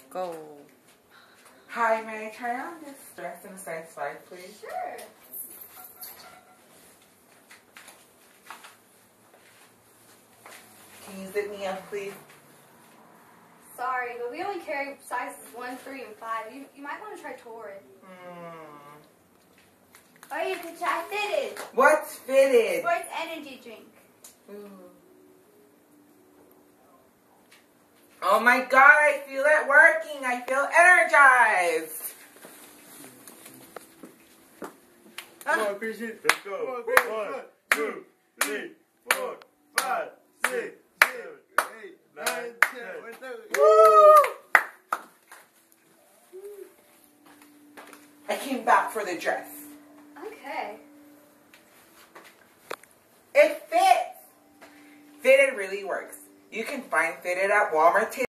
Go. Hi, may I try on this dress in a size 5, please? Sure. Can you zip me up, please? Sorry, but we only carry sizes 1, 3, and 5. You might want to try Torrid. Or you could try Fitted. What's Fitted? Sports energy drink. Oh my god, I feel it working. I feel energized. Come on, Christian. Let's go. 1, 2, 3, 4, 5, 6, 7, 8, 9, 10. Woo! I came back for the dress. Okay. It fits. Fitted really works. You can find Fitted at Walmart.